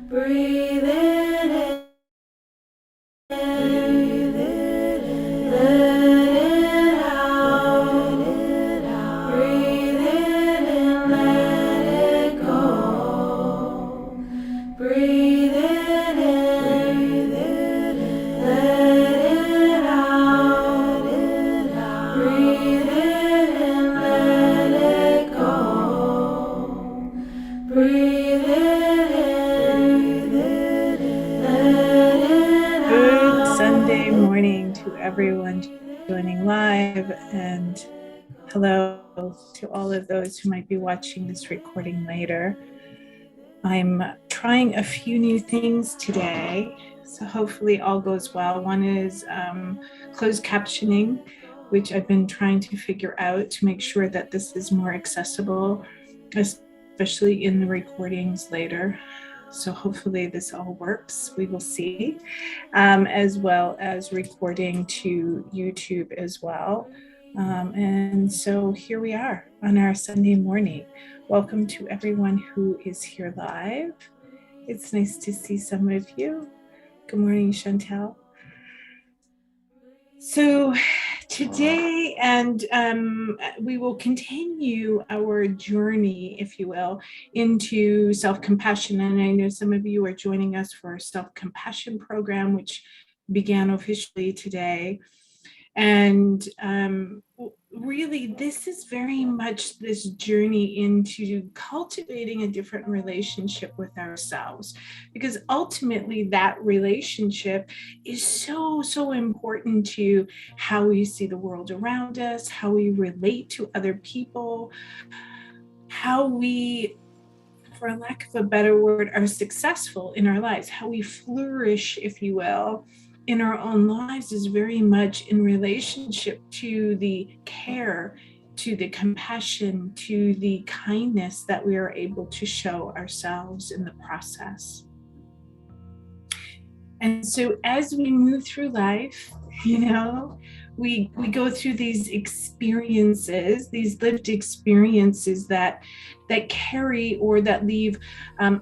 Breathe in, breathe in, let it out. Breathe in and let it go. Breathe in and let it out. Breathe in and let it go. Breathe in, let it out. Good Sunday morning to everyone joining live, and hello to all of those who might be watching this recording later. I'm trying a few new things today, so hopefully all goes well. One is closed captioning, which I've been trying to figure out to make sure that this is more accessible, especially in the recordings later. So hopefully this all works. We will see, as well as recording to YouTube as well. And so here we are on our Sunday morning. Welcome to everyone who is here live. It's nice to see some of you. Good morning, Chantel. So today, and we will continue our journey, if you will, into self-compassion. And I know some of you are joining us for our self-compassion program, which began officially today. And really, this is very much this journey into cultivating a different relationship with ourselves, because ultimately that relationship is so important to how we see the world around us, how we relate to other people, how we, for lack of a better word, are successful in our lives, how we flourish, if you will, in our own lives is very much in relationship to the care, to the compassion, to the kindness that we are able to show ourselves in the process. And so as we move through life, we go through these experiences, these lived experiences that carry or that leave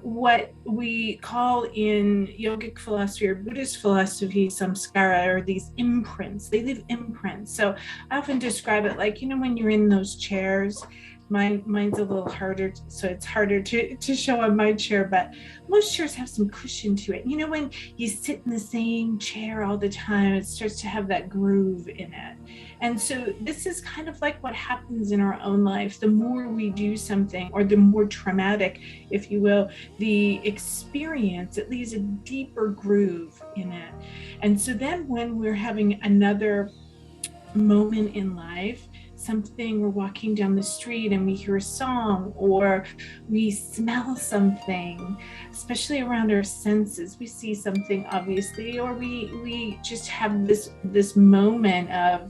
what we call in yogic philosophy or Buddhist philosophy samskara, or these imprints. They leave imprints. So I often describe it like, when you're in those chairs. Mine's a little harder, so it's harder to show on my chair, but most chairs have some cushion to it. When you sit in the same chair all the time, it starts to have that groove in it. And so this is kind of like what happens in our own life. The more we do something, or the more traumatic, if you will, the experience, it leaves a deeper groove in it. And so then when we're having another moment in life, something, we're walking down the street and we hear a song, or we smell something, especially around our senses, we see something obviously, or we just have this moment of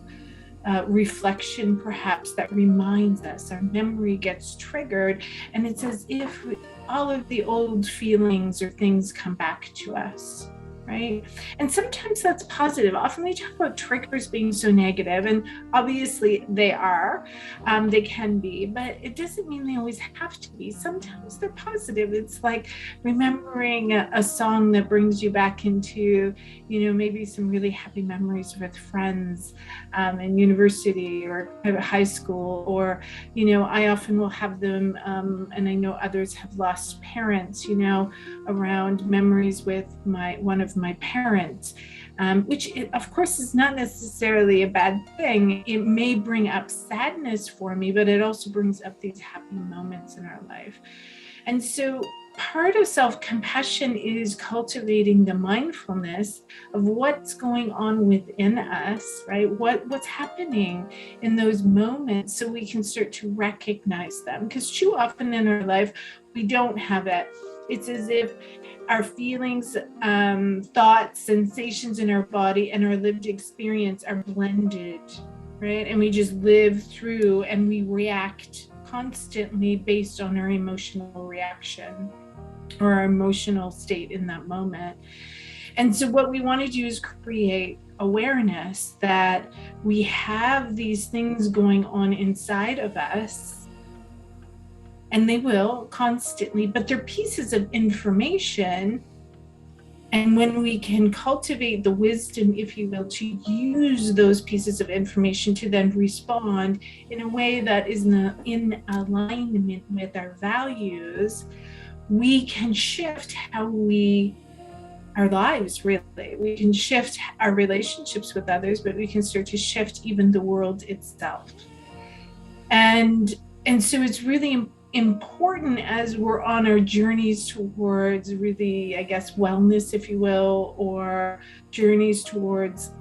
reflection perhaps that reminds us, our memory gets triggered, and it's as if all of the old feelings or things come back to us. Right? And sometimes that's positive. Often we talk about triggers being so negative, and obviously they are, they can be, but it doesn't mean they always have to be. Sometimes they're positive. It's like remembering a song that brings you back into, maybe some really happy memories with friends in university or high school, or, I often will have them, and I know others have lost parents, around memories with one of my parents, which of course is not necessarily a bad thing. It may bring up sadness for me, but it also brings up these happy moments in our life. And so part of self-compassion is cultivating the mindfulness of what's going on within us, right? What's happening in those moments, so we can start to recognize them. Because too often in our life, we don't have it. It's as if our feelings, thoughts, sensations in our body, and our lived experience are blended, right? And we just live through and we react constantly based on our emotional reaction or our emotional state in that moment. And so what we want to do is create awareness that we have these things going on inside of us, and they will constantly, but they're pieces of information. And when we can cultivate the wisdom, if you will, to use those pieces of information to then respond in a way that is in alignment with our values, we can shift our lives, really. We can shift our relationships with others, but we can start to shift even the world itself. And so it's really important as we're on our journeys towards really, I guess, wellness, if you will, or journeys towards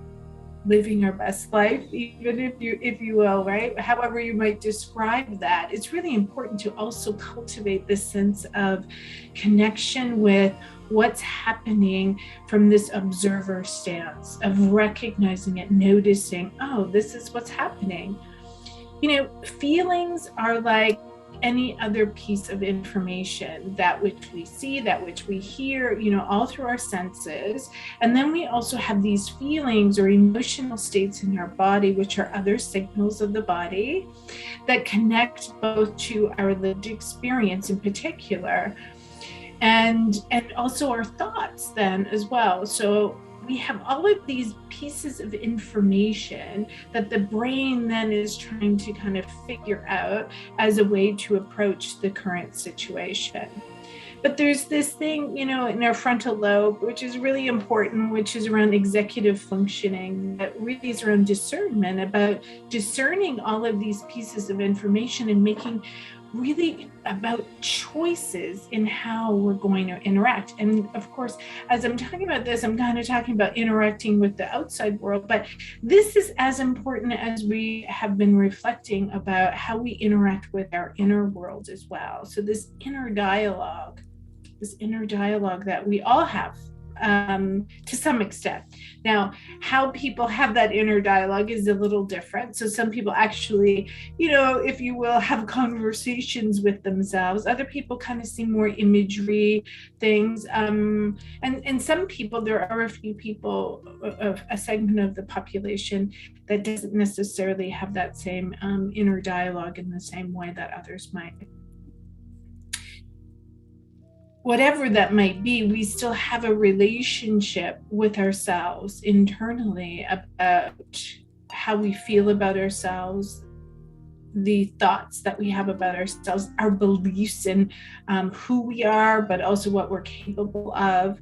living our best life, even if you will, right? However you might describe that, it's really important to also cultivate this sense of connection with what's happening from this observer stance of recognizing it, noticing, oh, this is what's happening. You know, feelings are like any other piece of information, that which we see, that which we hear, you know, all through our senses. And then we also have these feelings or emotional states in our body, which are other signals of the body that connect both to our lived experience in particular, and also our thoughts then as well. So we have all of these pieces of information that the brain then is trying to kind of figure out as a way to approach the current situation. But there's this thing, you know, in our frontal lobe, which is really important, which is around executive functioning, that really is around discernment, about discerning all of these pieces of information and making really about choices in how we're going to interact. And of course, as I'm talking about this, I'm kind of talking about interacting with the outside world, but this is as important as we have been reflecting about how we interact with our inner world as well. So this inner dialogue that we all have, to some extent. Now, how people have that inner dialogue is a little different. So some people actually, you know, if you will, have conversations with themselves. Other people kind of see more imagery things. And some people, there are a few people, a segment of the population that doesn't necessarily have that same inner dialogue in the same way that others might. Whatever that might be, we still have a relationship with ourselves internally about how we feel about ourselves, the thoughts that we have about ourselves, our beliefs in who we are, but also what we're capable of,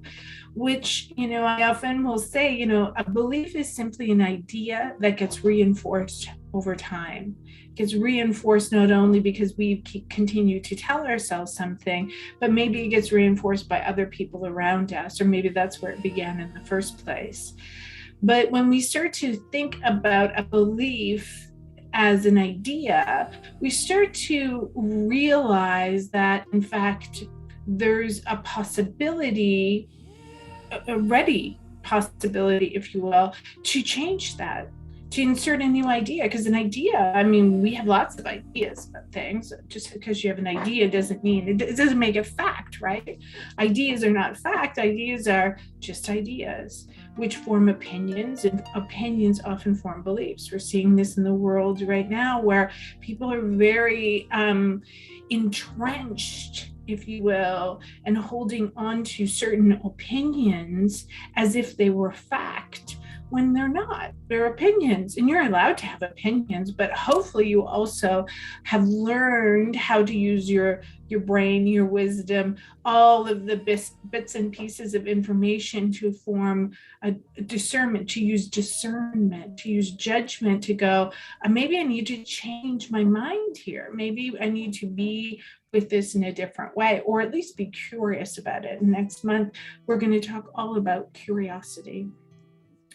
which, you know, I often will say, you know, a belief is simply an idea that gets reinforced over time. Gets reinforced not only because we continue to tell ourselves something, but maybe it gets reinforced by other people around us, or maybe that's where it began in the first place. But when we start to think about a belief as an idea, we start to realize that, in fact, there's a possibility, a ready possibility, if you will, to change that, to insert a new idea. Because an idea, I mean, we have lots of ideas about things. Just because you have an idea doesn't mean, it doesn't make it fact, right? Ideas are not fact. Ideas are just ideas, which form opinions, and opinions often form beliefs. We're seeing this in the world right now, where people are very entrenched, if you will, and holding on to certain opinions as if they were fact, when they're not. They're opinions, and you're allowed to have opinions, but hopefully you also have learned how to use your brain, your wisdom, all of the bits and pieces of information to form a discernment, to use discernment, to use judgment, to go, maybe I need to change my mind here. Maybe I need to be with this in a different way, or at least be curious about it. And next month, we're going to talk all about curiosity.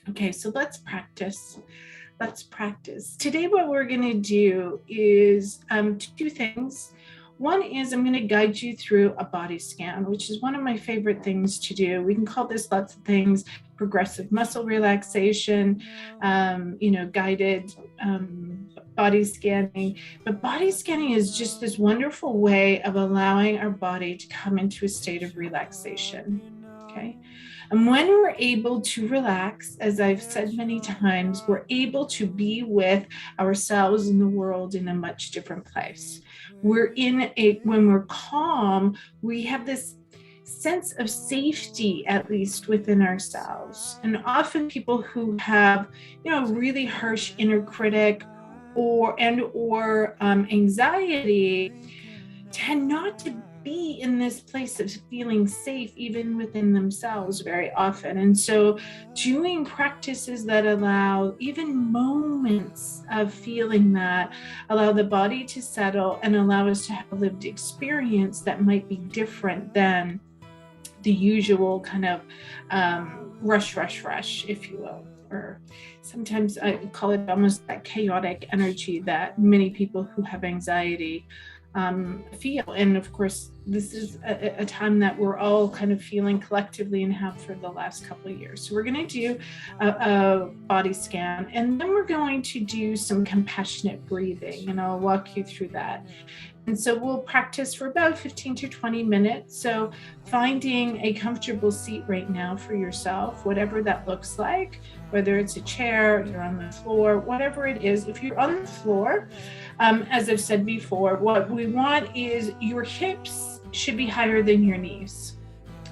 Okay, so let's practice. Let's practice. Today, what we're going to do is two things. One is I'm going to guide you through a body scan, which is one of my favorite things to do. We can call this lots of things: progressive muscle relaxation, guided body scanning. But body scanning is just this wonderful way of allowing our body to come into a state of relaxation. Okay. And when we're able to relax, as I've said many times, we're able to be with ourselves and the world in a much different place. When we're calm, we have this sense of safety, at least within ourselves. And often people who have, really harsh inner critic or anxiety tend not to be in this place of feeling safe even within themselves very often. And so doing practices that allow even moments of feeling that allow the body to settle and allow us to have a lived experience that might be different than the usual kind of rush, if you will. Or sometimes I call it almost that chaotic energy that many people who have anxiety feel. And of course, this is a time that we're all kind of feeling collectively and have for the last couple of years. So we're going to do a body scan, and then we're going to do some compassionate breathing, and I'll walk you through that. And so we'll practice for about 15 to 20 minutes. So finding a comfortable seat right now for yourself, whatever that looks like, whether it's a chair, you're on the floor, whatever it is. If you're on the floor, as I've said before, what we want is your hips should be higher than your knees.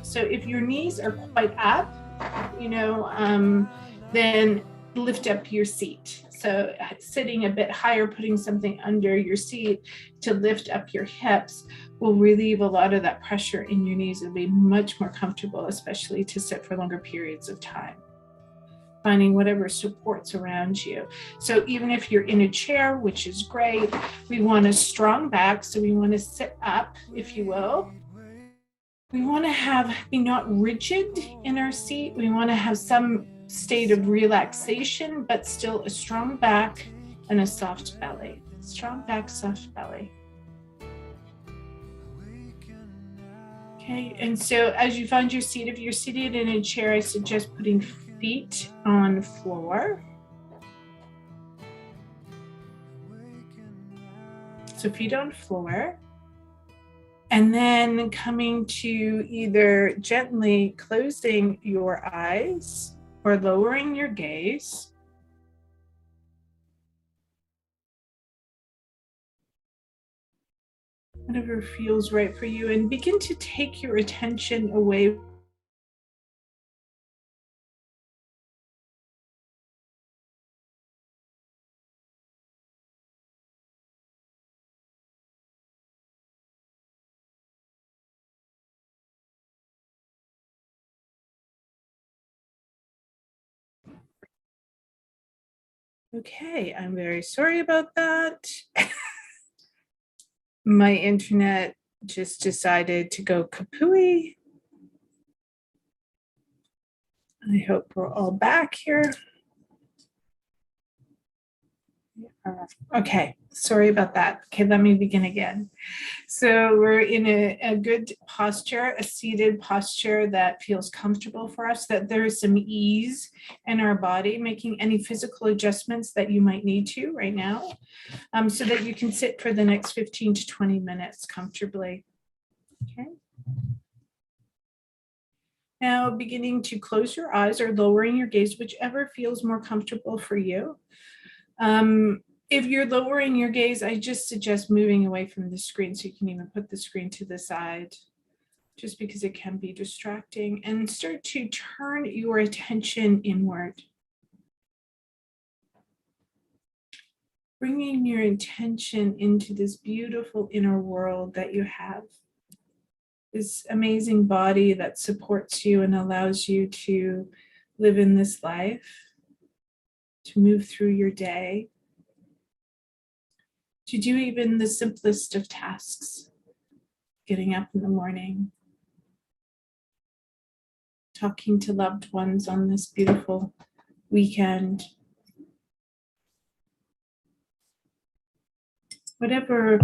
So if your knees are quite up, then lift up your seat. So sitting a bit higher, putting something under your seat to lift up your hips will relieve a lot of that pressure in your knees. It'll be much more comfortable, especially to sit for longer periods of time. Finding whatever supports around you. So even if you're in a chair, which is great, we want a strong back. So we want to sit up, if you will. We want to be not rigid in our seat. We want to have some state of relaxation, but still a strong back and a soft belly. Strong back, soft belly. Okay, and so as you find your seat, if you're seated in a chair, I suggest putting feet on floor. So feet on floor. And then coming to either gently closing your eyes or lowering your gaze. Whatever feels right for you, and begin to take your attention away . Okay, I'm very sorry about that. My internet just decided to go kapooey. I hope we're all back here. Okay, sorry about that. Okay, let me begin again. So we're in a good posture, a seated posture that feels comfortable for us, that there is some ease in our body, making any physical adjustments that you might need to right now, so that you can sit for the next 15 to 20 minutes comfortably. Okay. Now beginning to close your eyes or lowering your gaze, whichever feels more comfortable for you. If you're lowering your gaze, I just suggest moving away from the screen, so you can even put the screen to the side, just because it can be distracting, and start to turn your attention inward. Bringing your intention into this beautiful inner world that you have, this amazing body that supports you and allows you to live in this life, to move through your day, to do even the simplest of tasks, getting up in the morning, talking to loved ones on this beautiful weekend. Whatever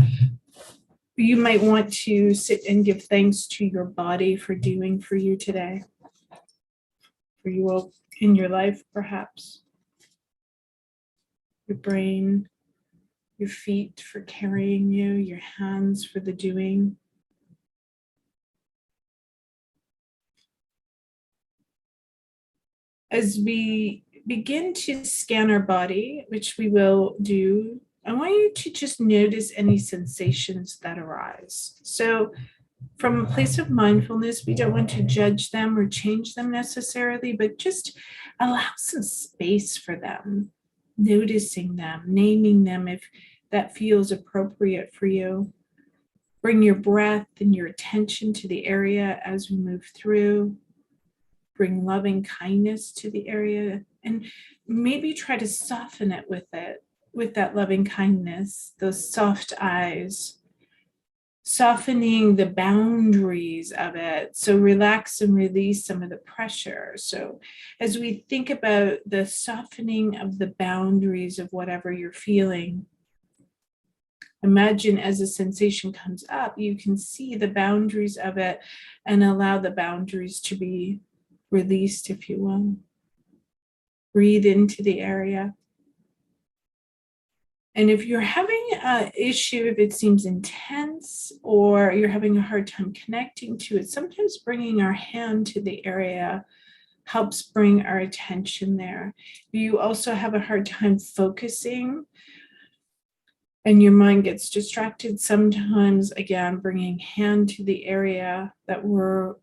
you might want to sit and give thanks to your body for doing for you today, for you all in your life, perhaps. Your brain, your feet for carrying you, your hands for the doing. as we begin to scan our body, which we will do, I want you to just notice any sensations that arise. So from a place of mindfulness, we don't want to judge them or change them necessarily, but just allow some space for them, noticing them, naming them if that feels appropriate for you. Bring your breath and your attention to the area as we move through. Bring loving kindness to the area, and maybe try to soften it, with that loving kindness, those soft eyes, softening the boundaries of it. So relax and release some of the pressure. So as we think about the softening of the boundaries of whatever you're feeling, imagine as a sensation comes up, you can see the boundaries of it and allow the boundaries to be released, if you will. Breathe into the area. And if you're having an issue, if it seems intense or you're having a hard time connecting to it, sometimes bringing our hand to the area helps bring our attention there. You also have a hard time focusing and your mind gets distracted. Sometimes, again, bringing hand to the area that we're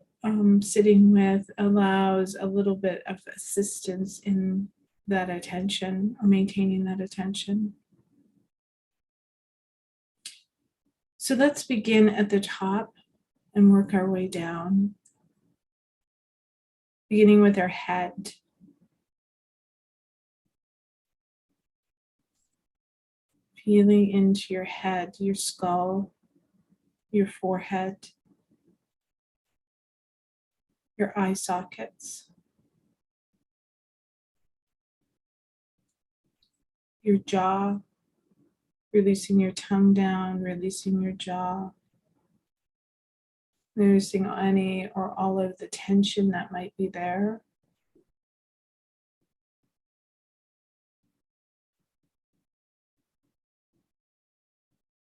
sitting with allows a little bit of assistance in that attention or maintaining that attention. So let's begin at the top and work our way down, beginning with our head. Feeling into your head, your skull, your forehead, your eye sockets, your jaw, releasing your tongue down, releasing your jaw, noticing any or all of the tension that might be there.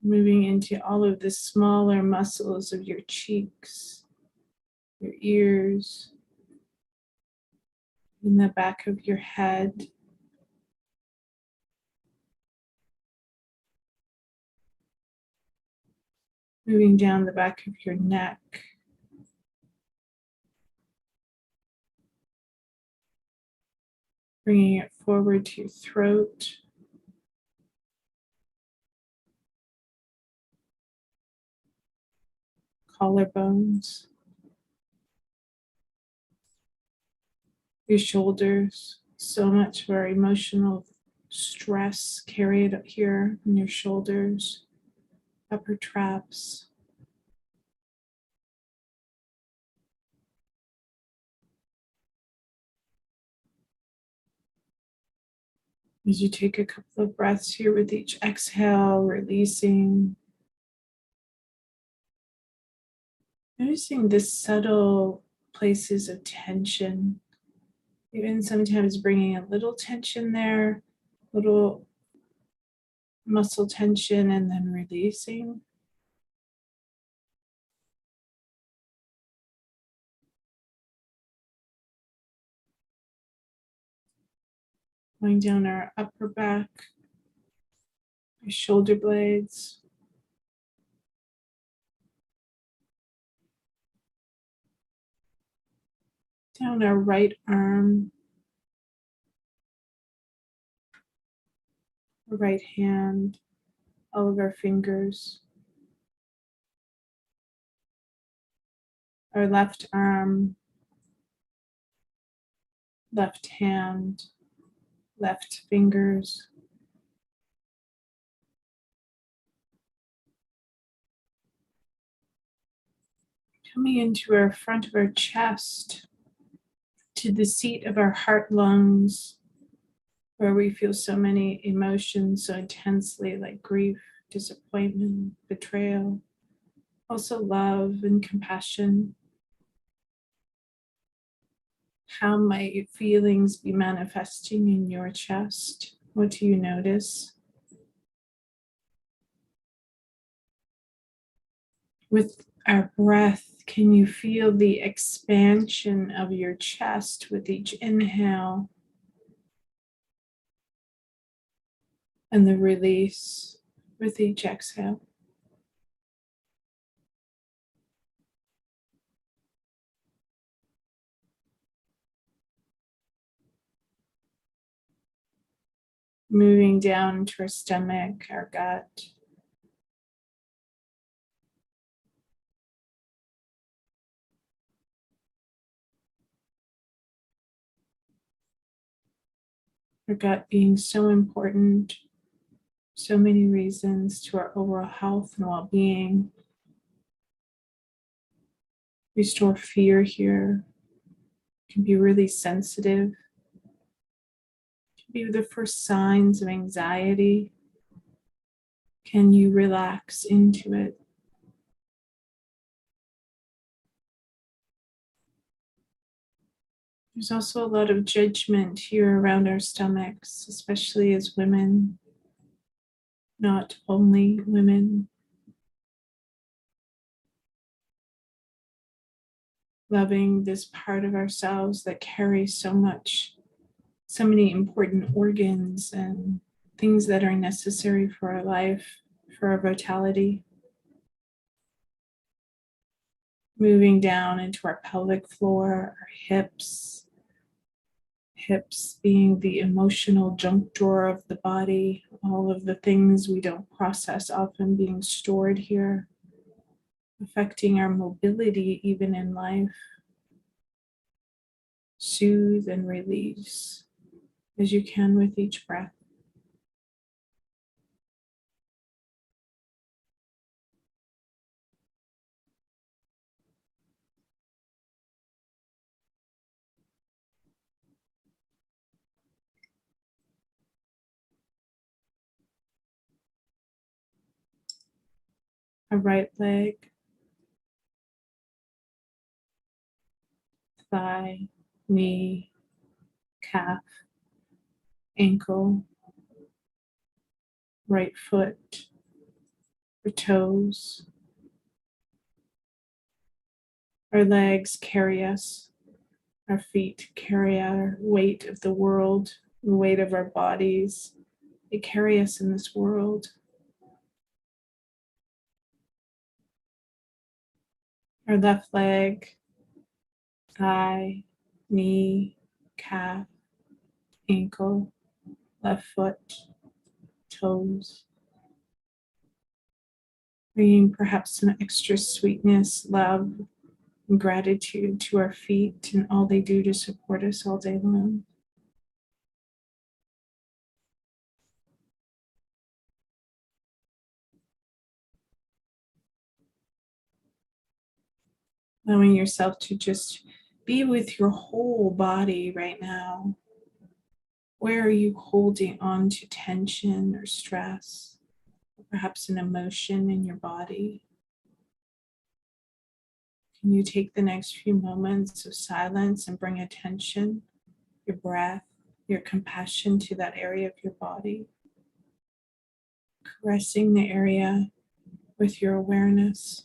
Moving into all of the smaller muscles of your cheeks, your ears, in the back of your head. Moving down the back of your neck. Bringing it forward to your throat. Collarbones. Your shoulders. So much of our emotional stress carried here in your shoulders. Upper traps. As you take a couple of breaths here with each exhale, releasing. Noticing the subtle places of tension, even sometimes bringing a little tension there, little muscle tension, and then releasing. Going down our upper back, our shoulder blades. Down our right arm, our right hand, all of our fingers. Our left arm, left hand, left fingers. Coming into our front of our chest, to the seat of our heart lungs, where we feel so many emotions so intensely, like grief, disappointment, betrayal, also love and compassion. How might feelings be manifesting in your chest? What do you notice? With our breath, can you feel the expansion of your chest with each inhale and the release with each exhale? Moving down to our stomach, our gut. Our gut being so important, so many reasons to our overall health and well-being. We store fear here, can be really sensitive, can be the first signs of anxiety. Can you relax into it? There's also a lot of judgment here around our stomachs, especially as women, not only women. Loving this part of ourselves that carries so many important organs and things that are necessary for our life, for our vitality. Moving down into our pelvic floor, our hips being the emotional junk drawer of the body, all of the things we don't process often being stored here, affecting our mobility even in life. Soothe and release as you can with each breath. Our right leg, thigh, knee, calf, ankle, right foot, our toes. Our legs carry us. Our feet carry our weight of the world, the weight of our bodies. They carry us in this world. Our left leg, thigh, knee, calf, ankle, left foot, toes. Bringing perhaps some extra sweetness, love, and gratitude to our feet and all they do to support us all day long. Allowing yourself to just be with your whole body right now. Where are you holding on to tension or stress, or perhaps an emotion in your body? Can you take the next few moments of silence and bring attention, your breath, your compassion to that area of your body, caressing the area with your awareness.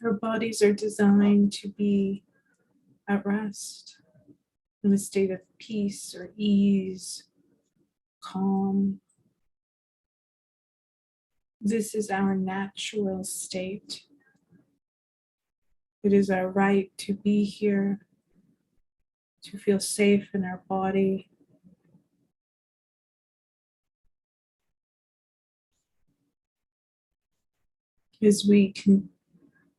Our bodies are designed to be at rest, in a state of peace or ease, calm. This is our natural state. It is our right to be here, to feel safe in our body, as we can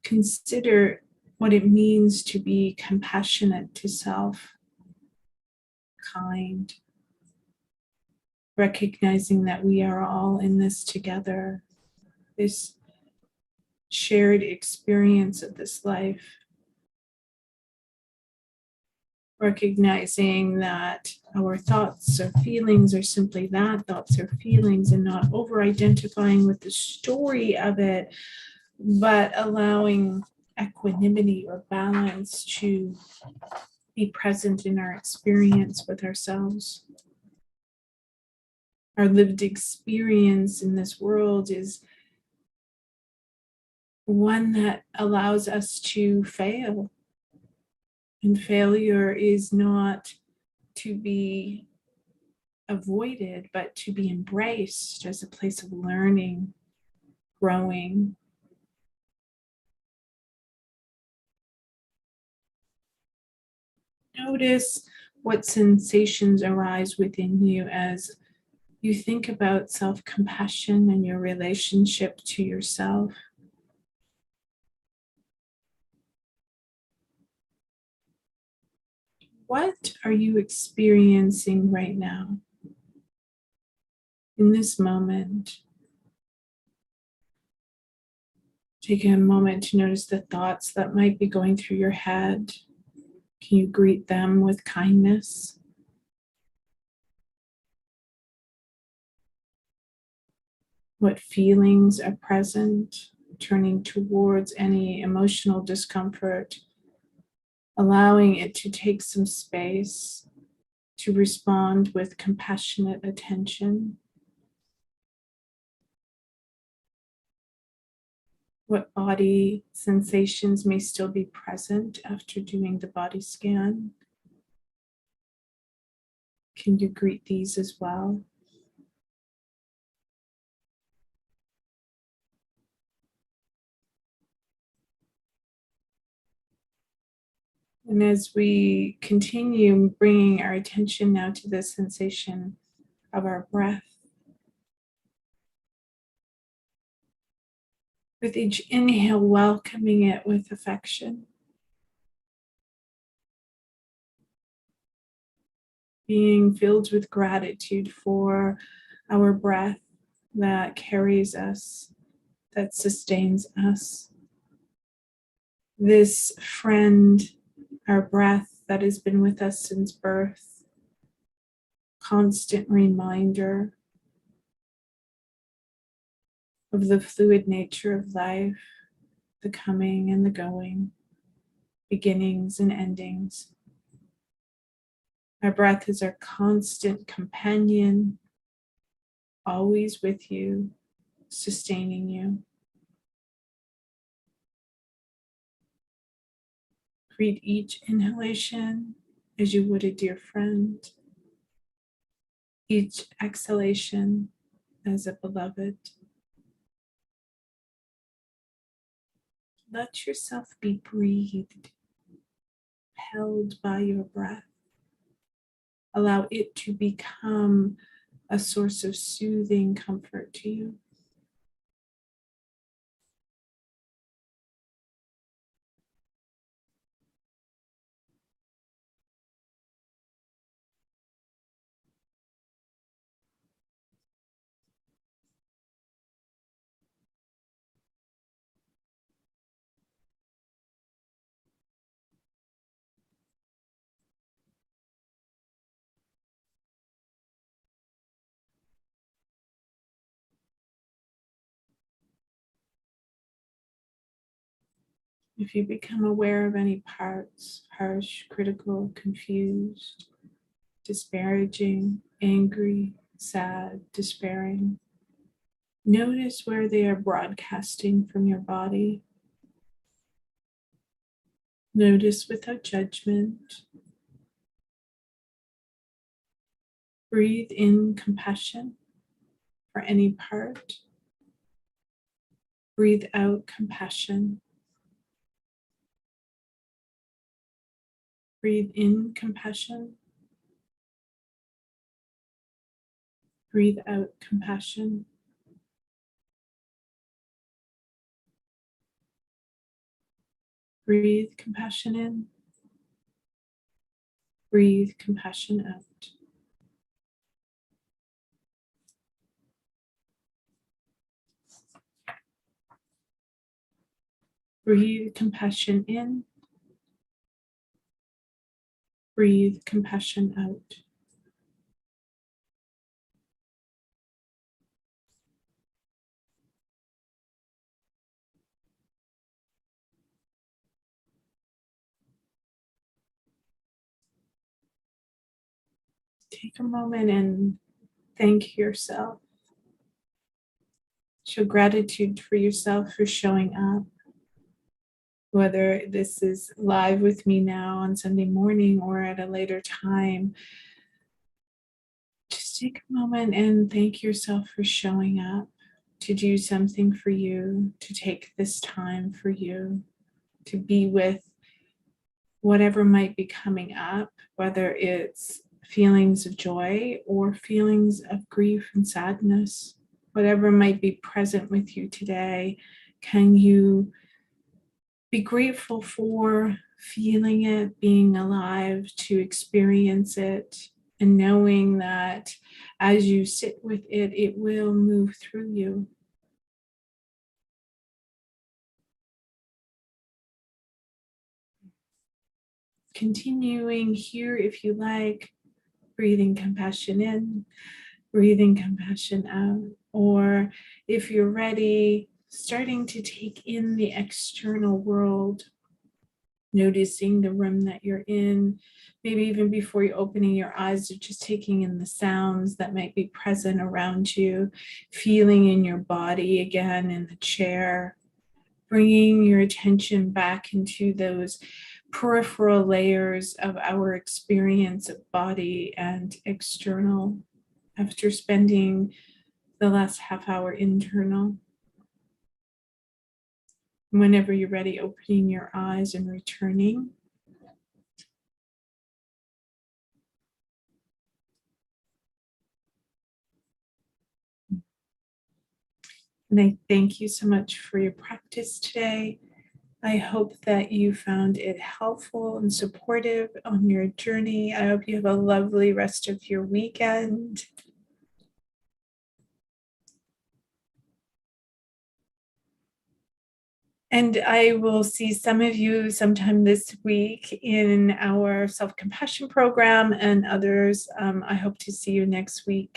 consider what it means to be compassionate to self, kind, recognizing that we are all in this together, this shared experience of this life, recognizing that our thoughts or feelings are simply that, thoughts or feelings, and not over identifying with the story of it, but allowing equanimity or balance to be present in our experience with ourselves. Our lived experience in this world is one that allows us to fail. And failure is not to be avoided, but to be embraced as a place of learning, growing. Notice what sensations arise within you as you think about self-compassion and your relationship to yourself. What are you experiencing right now? In this moment, take a moment to notice the thoughts that might be going through your head. Can you greet them with kindness? What feelings are present, turning towards any emotional discomfort, allowing it to take some space to respond with compassionate attention. What body sensations may still be present after doing the body scan? Can you greet these as well? And as we continue bringing our attention now to the sensation of our breath, with each inhale, welcoming it with affection, being filled with gratitude for our breath that carries us, that sustains us. This friend, our breath that has been with us since birth, constant reminder of the fluid nature of life, the coming and the going, beginnings and endings. Our breath is our constant companion, always with you, sustaining you. Greet each inhalation as you would a dear friend, each exhalation as a beloved. Let yourself be breathed, held by your breath. Allow it to become a source of soothing comfort to you. If you become aware of any parts, harsh, critical, confused, disparaging, angry, sad, despairing, notice where they are broadcasting from your body. Notice without judgment. Breathe in compassion for any part. Breathe out compassion. Breathe in compassion. Breathe out compassion. Breathe compassion in. Breathe compassion out. Breathe compassion in. Breathe compassion out. Take a moment and thank yourself. Show gratitude for yourself for showing up. Whether this is live with me now on Sunday morning or at a later time, just take a moment and thank yourself for showing up, to do something for you, to take this time for you, to be with whatever might be coming up, whether it's feelings of joy or feelings of grief and sadness, whatever might be present with you today. Can you be grateful for feeling it, being alive to experience it, and knowing that as you sit with it, it will move through you. Continuing here, if you like, breathing compassion in, breathing compassion out, or if you're ready, starting to take in the external world, noticing the room that you're in, maybe even before you're opening your eyes, or just taking in the sounds that might be present around you, feeling in your body again in the chair, bringing your attention back into those peripheral layers of our experience of body and external after spending the last half hour internal. Whenever you're ready, opening your eyes and returning. And I thank you so much for your practice today. I hope that you found it helpful and supportive on your journey. I hope you have a lovely rest of your weekend. And I will see some of you sometime this week in our self-compassion program, and others, I hope to see you next week.